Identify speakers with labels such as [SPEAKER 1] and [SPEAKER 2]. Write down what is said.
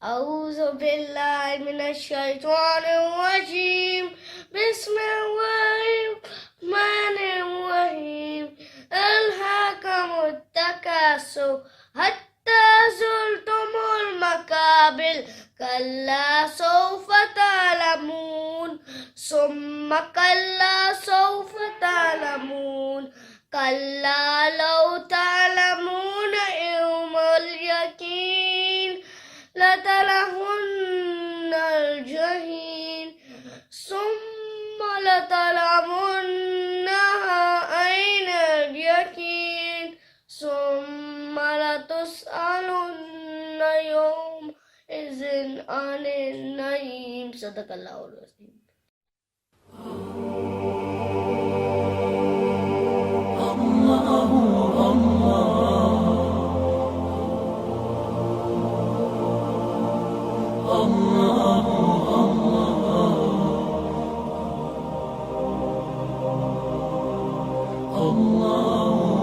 [SPEAKER 1] أعوذ بالله من الشيطان الرجيم بسم الله الرحمن الرحيم ألهاكم التكاثر حتى زرتم المقابر كلا سوف تعلمون ثم كلا سوف تعلمون كلا لو تعلمون علم اليقين لترون الجحيم ثم لترونها عين اليقين ثم لتسألن يومئذ عن النعيم صدق الله العظيم.
[SPEAKER 2] Allah